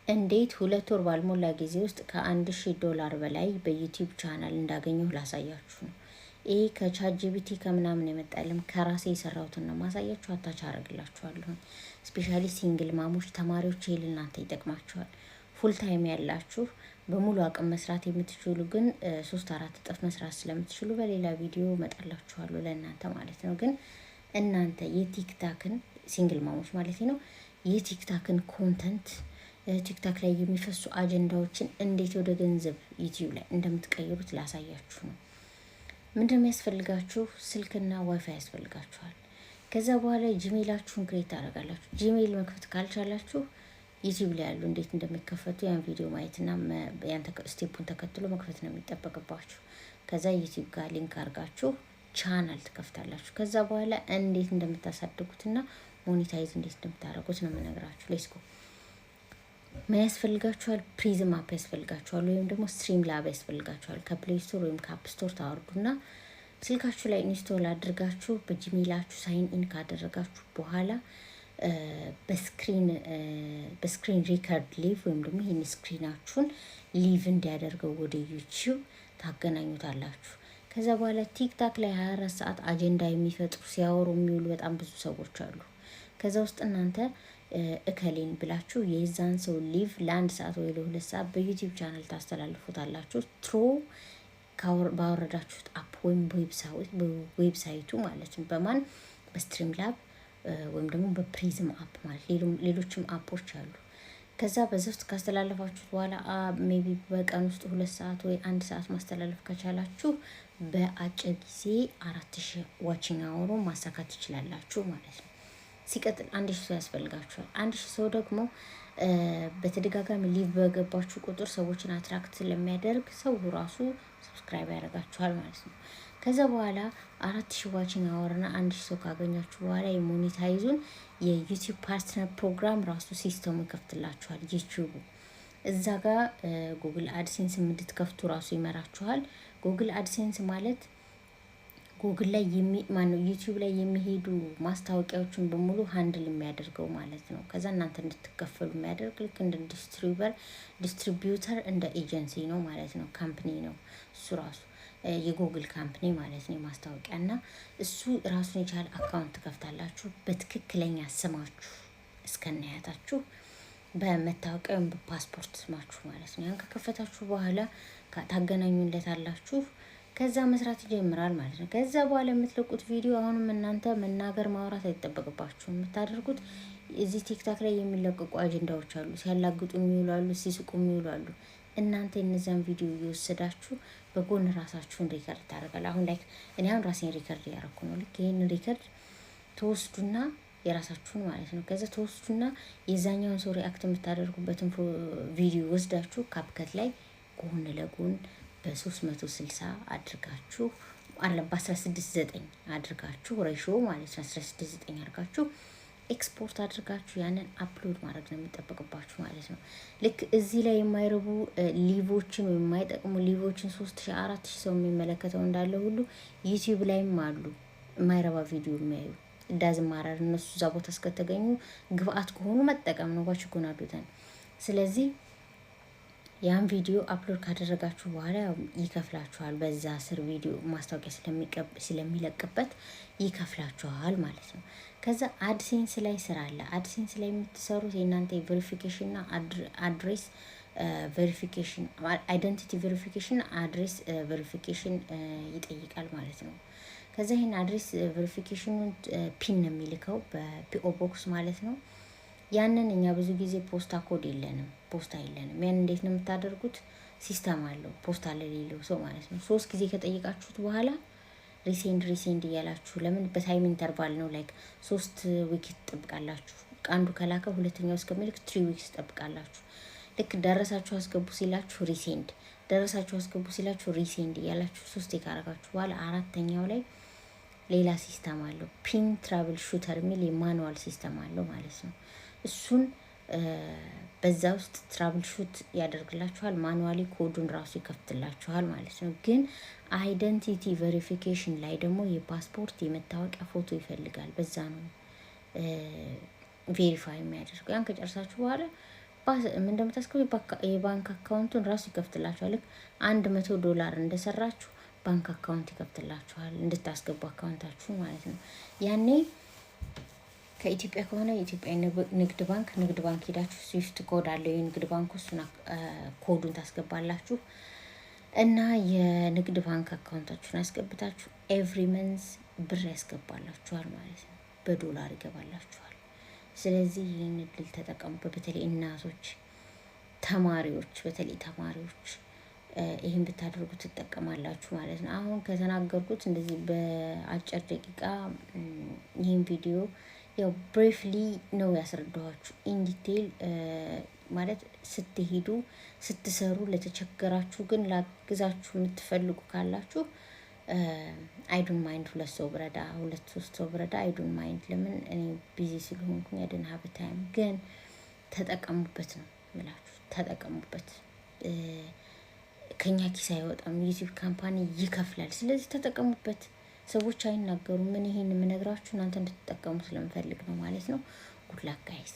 እንዴት 2 ወር ባልሞላ ጊዜ ውስጥ $1000 በላይ በዩቲዩብ ቻናል እንዳገኘሁ ላሳያችሁ ነው። ይሄ ከቻት ጂፒቲ ከምናምን የመጣልም ከራሴ የሰራሁትን ነው ማሳያችሁ። አታች አረግላችኋለሁ። ስፔሻሊ ሲንግል ማሞች ተማሪዎች ይሄ ለእናንተ ይጠቅማችኋል። ፉል ታይም ያላችሁ በሙሉ አቅም መስራት የምትችሉ ግን 3-4 እጥፍ መስራት ስለምትችሉ በሌላ ቪዲዮ መጣላችኋለሁ ለእናንተ ማለት ነው። ግን እናንተ የቲክታክን ሲንግል ማሞች ማለት ነው የቲክታክን ኮንተንት ቲክታክ ላይ የሚፈሱ አጀንዳዎችን እንዴት ወደ ገንዘብ ዩቲዩብ ላይ እንደምትቀይሩት ላሳያችሁ ነው። ምንድነው የሚያስፈልጋችሁ? ስልክና ዋይፋይ ያስፈልጋችኋል። ከዛ በኋላ ጂሜይላችሁን ክሬት ታደርጋላችሁ። ጂሜይል መክፈት ካልቻላችሁ ዩቲዩብ ላይ ያሉ እንዴት እንደሚከፈቱ ያን ቪዲዮ ማየትና ያን ስቴፑን ተከትሎ መክፈት ነው የሚጠበቅባችሁ። ከዛ ዩቲዩብ ጋር ሊንክ አድርጋችሁ ቻናል ትከፍታላችሁ። ከዛ በኋላ እንዴት እንደምታሳድጉትና ሞኔታይዝ እንዴት እንደምታደርጉት ነው የምነግራችሁ። ሌትስ ጎ። ምን ያስፈልጋችኋል? ፕሪዝም አፕ ያስፈልጋችኋል፣ ወይም ደግሞ ስትሪም ላብ ያስፈልጋችኋል። ከፕሌይ ስቶር ወይም ከአፕ ስቶር ታወርዱና ስልካችሁ ላይ አድርጋችሁ በጂሜይላችሁ ሳይን ኢን ካደረጋችሁ በኋላ በስክሪን ሪከርድ ሊቭ ወይም ደግሞ ይህን ስክሪናችሁን ሊቭ እንዲያደርገው ወደ ዩቲዩብ ታገናኙታላችሁ። ከዛ በኋላ ቲክታክ ላይ 24 ሰዓት አጀንዳ የሚፈጥሩ ሲያወሩ የሚውሉ በጣም ብዙ ሰዎች አሉ። ከዛ ውስጥ እናንተ እከሌን ብላችሁ የዛን ሰው ሊቭ ለ1 ሰዓት ወይ ለ2 ሰዓት በዩቲዩብ ቻናል ታስተላልፉታላችሁ። ባወረዳችሁት አፕ ወይም ዌብሳይቱ ማለት ነው። በማን በስትሪም ላብ ወይም ደግሞ በፕሪዝም አፕ ማለት ሌሎችም አፖች አሉ። ከዛ በዛ ውስጥ ካስተላለፋችሁት በኋላ ሜቢ በቀን ውስጥ 2 ሰዓት ወይ 1 ሰዓት ማስተላለፍ ከቻላችሁ በአጭር ጊዜ 4000 ዋቺንግ አወሩ ማሳካት ትችላላችሁ ማለት ነው። ሲቀጥል 1000 ሰው ያስፈልጋችኋል። 1000 ሰው ደግሞ በተደጋጋሚ ሊቭ በገባችሁ ቁጥር ሰዎችን አትራክት ስለሚያደርግ ሰው ራሱ ሰብስክራይብ ያደርጋችኋል ማለት ነው። ከዛ በኋላ 4000 ዋቺንግ አወርና 1000 ሰው ካገኛችሁ በኋላ የሞኔታይዙን የዩቲዩብ ፓርትነር ፕሮግራም ራሱ ሲስተሙ ይከፍትላችኋል። ዩቲዩብ እዛ ጋር ጉግል አድሴንስ እንድትከፍቱ ራሱ ይመራችኋል። ጉግል አድሴንስ ማለት ጉግል ላይ ዩቲዩብ ላይ የሚሄዱ ማስታወቂያዎችን በሙሉ ሃንድል የሚያደርገው ማለት ነው። ከዛ እናንተ እንድትከፈሉ የሚያደርግ ልክ እንደ ዲስትሪቢዩተር እንደ ኤጀንሲ ነው ማለት ነው። ካምፕኒ ነው እሱ ራሱ የጉግል ካምፕኒ ማለት ነው የማስታወቂያ እና እሱ ራሱን የቻለ አካውንት ትከፍታላችሁ በትክክለኛ ስማችሁ እስከናያታችሁ በመታወቂያም በፓስፖርት ስማችሁ ማለት ነው። ያን ከከፈታችሁ በኋላ ታገናኙለታላችሁ። ከዛ መስራት ይጀምራል ማለት ነው። ከዛ በኋላ የምትለቁት ቪዲዮ አሁንም እናንተ መናገር ማውራት አይጠበቅባችሁም። የምታደርጉት እዚህ ቲክታክ ላይ የሚለቀቁ አጀንዳዎች አሉ። ሲያላግጡ የሚውሉ አሉ፣ ሲስቁ የሚውሉ አሉ። እናንተ የነዛን ቪዲዮ እየወሰዳችሁ በጎን ራሳችሁን ሪከርድ ታደርጋል። አሁን ላይ እኔ አሁን ራሴን ሪከርድ ያደረኩ ነው። ልክ ይህን ሪከርድ ተወስዱና የራሳችሁን ማለት ነው። ከዛ ተወስዱና የዛኛውን ሰው ሪአክት የምታደርጉበትን ቪዲዮ ወስዳችሁ ካፕከት ላይ ጎን ለጎን በ360 አድርጋችሁ አለ በ16:9 አድርጋችሁ ሬሾ ማለት ነው 16:9 አድርጋችሁ ኤክስፖርት አድርጋችሁ ያንን አፕሎድ ማድረግ ነው የሚጠበቅባችሁ ማለት ነው። ልክ እዚህ ላይ የማይረቡ ሊቮችን ወይም የማይጠቅሙ ሊቮችን 3000-4000 ሰው የሚመለከተው እንዳለ ሁሉ ዩቲዩብ ላይም አሉ የማይረባ ቪዲዮ የሚያዩ ዳዝም ማራር እነሱ እዛ ቦታ እስከተገኙ ግብአት ከሆኑ መጠቀም ነው ባችሁና ቢተን። ስለዚህ ያን ቪዲዮ አፕሎድ ካደረጋችሁ በኋላ ይከፍላችኋል። በዛ ስር ቪዲዮ ማስታወቂያ ስለሚለቅበት ይከፍላችኋል ማለት ነው። ከዛ አድሴንስ ላይ ስራ አለ። አድሴንስ ላይ የምትሰሩት የእናንተ ቬሪፊኬሽን እና አድሬስ ቬሪፊኬሽን፣ አይደንቲቲ ቬሪፊኬሽን፣ አድሬስ ቬሪፊኬሽን ይጠይቃል ማለት ነው። ከዛ ይሄን አድሬስ ቬሪፊኬሽኑን ፒን ነው የሚልከው በፒኦ ቦክስ ማለት ነው። ያንን እኛ ብዙ ጊዜ ፖስታ ኮድ የለንም፣ ፖስታ የለንም። ያን እንዴት ነው የምታደርጉት? ሲስተም አለው ፖስታ ለሌለው ሰው ማለት ነው። 3 ጊዜ ከጠየቃችሁት በኋላ ሪሴንድ እያላችሁ ለምን በታይም ኢንተርቫል ነው። ላይክ 3 ዊክ ትጠብቃላችሁ። አንዱ ከላከ ሁለተኛው እስከሚልክ 3 ዊክስ ትጠብቃላችሁ። ልክ ደረሳችሁ አስገቡ ሲላችሁ ሪሴንድ፣ ደረሳችሁ አስገቡ ሲላችሁ ሪሴንድ እያላችሁ 3 ካረጋችሁ በኋላ 4ኛው ላይ ሌላ ሲስተም አለው። ፒን ትራቭል ሹተር የሚል የማኑዋል ሲስተም አለው ማለት ነው። እሱን በዛ ውስጥ ትራቭል ሹት ያደርግላችኋል። ማኑዋሊ ኮዱን ራሱ ይከፍትላችኋል ማለት ነው። ግን አይደንቲቲ ቬሪፊኬሽን ላይ ደግሞ የፓስፖርት የመታወቂያ ፎቶ ይፈልጋል። በዛ ነው ቬሪፋይ የሚያደርገው። ያን ከጨርሳችሁ በኋላ ምን እንደምታስገቡ የባንክ አካውንቱን ራሱ ይከፍትላችኋል። ልክ $100 እንደሰራችሁ ባንክ አካውንት ይከፍትላችኋል እንድታስገቡ አካውንታችሁ ማለት ነው። ያኔ ከኢትዮጵያ ከሆነ የኢትዮጵያ ንግድ ባንክ ሄዳችሁ ስዊፍት ኮድ አለው የንግድ ባንኩ፣ እሱን ኮዱን ታስገባላችሁ እና የንግድ ባንክ አካውንታችሁን አስገብታችሁ ኤቭሪ መንዝ ብር ያስገባላችኋል ማለት ነው። በዶላር ይገባላችኋል። ስለዚህ ይህን እድል ተጠቀሙበት። በተለይ እናቶች፣ ተማሪዎች፣ በተለይ ተማሪዎች ይህን ብታደርጉ ትጠቀማላችሁ ማለት ነው። አሁን ከተናገርኩት እንደዚህ በአጭር ደቂቃ ይህን ቪዲዮ ያው ብሪፍሊ ነው ያስረዳኋችሁ። ኢንዲቴል ማለት ስትሰሩ ለተቸገራችሁ ግን ላግዛችሁ የምትፈልጉ ካላችሁ አይዶን ማይንድ 2 ሰው ብረዳ 2-3 ሰው ብረዳ አይዶን ማይንድ። ለምን እኔ ቢዚ ስለሆንኩኝ አይደን ሀብ ታይም። ግን ተጠቀሙበት ነው ምላችሁ፣ ተጠቀሙበት። ከኛ ኪስ አይወጣም፣ ዩቲዩብ ካምፓኒ ይከፍላል። ስለዚህ ተጠቀሙበት። ሰዎች አይናገሩም። ምን ይሄን የምነግራችሁ እናንተ እንድትጠቀሙ ስለምፈልግ ነው ማለት ነው። ጉድ ላክ ጋይስ።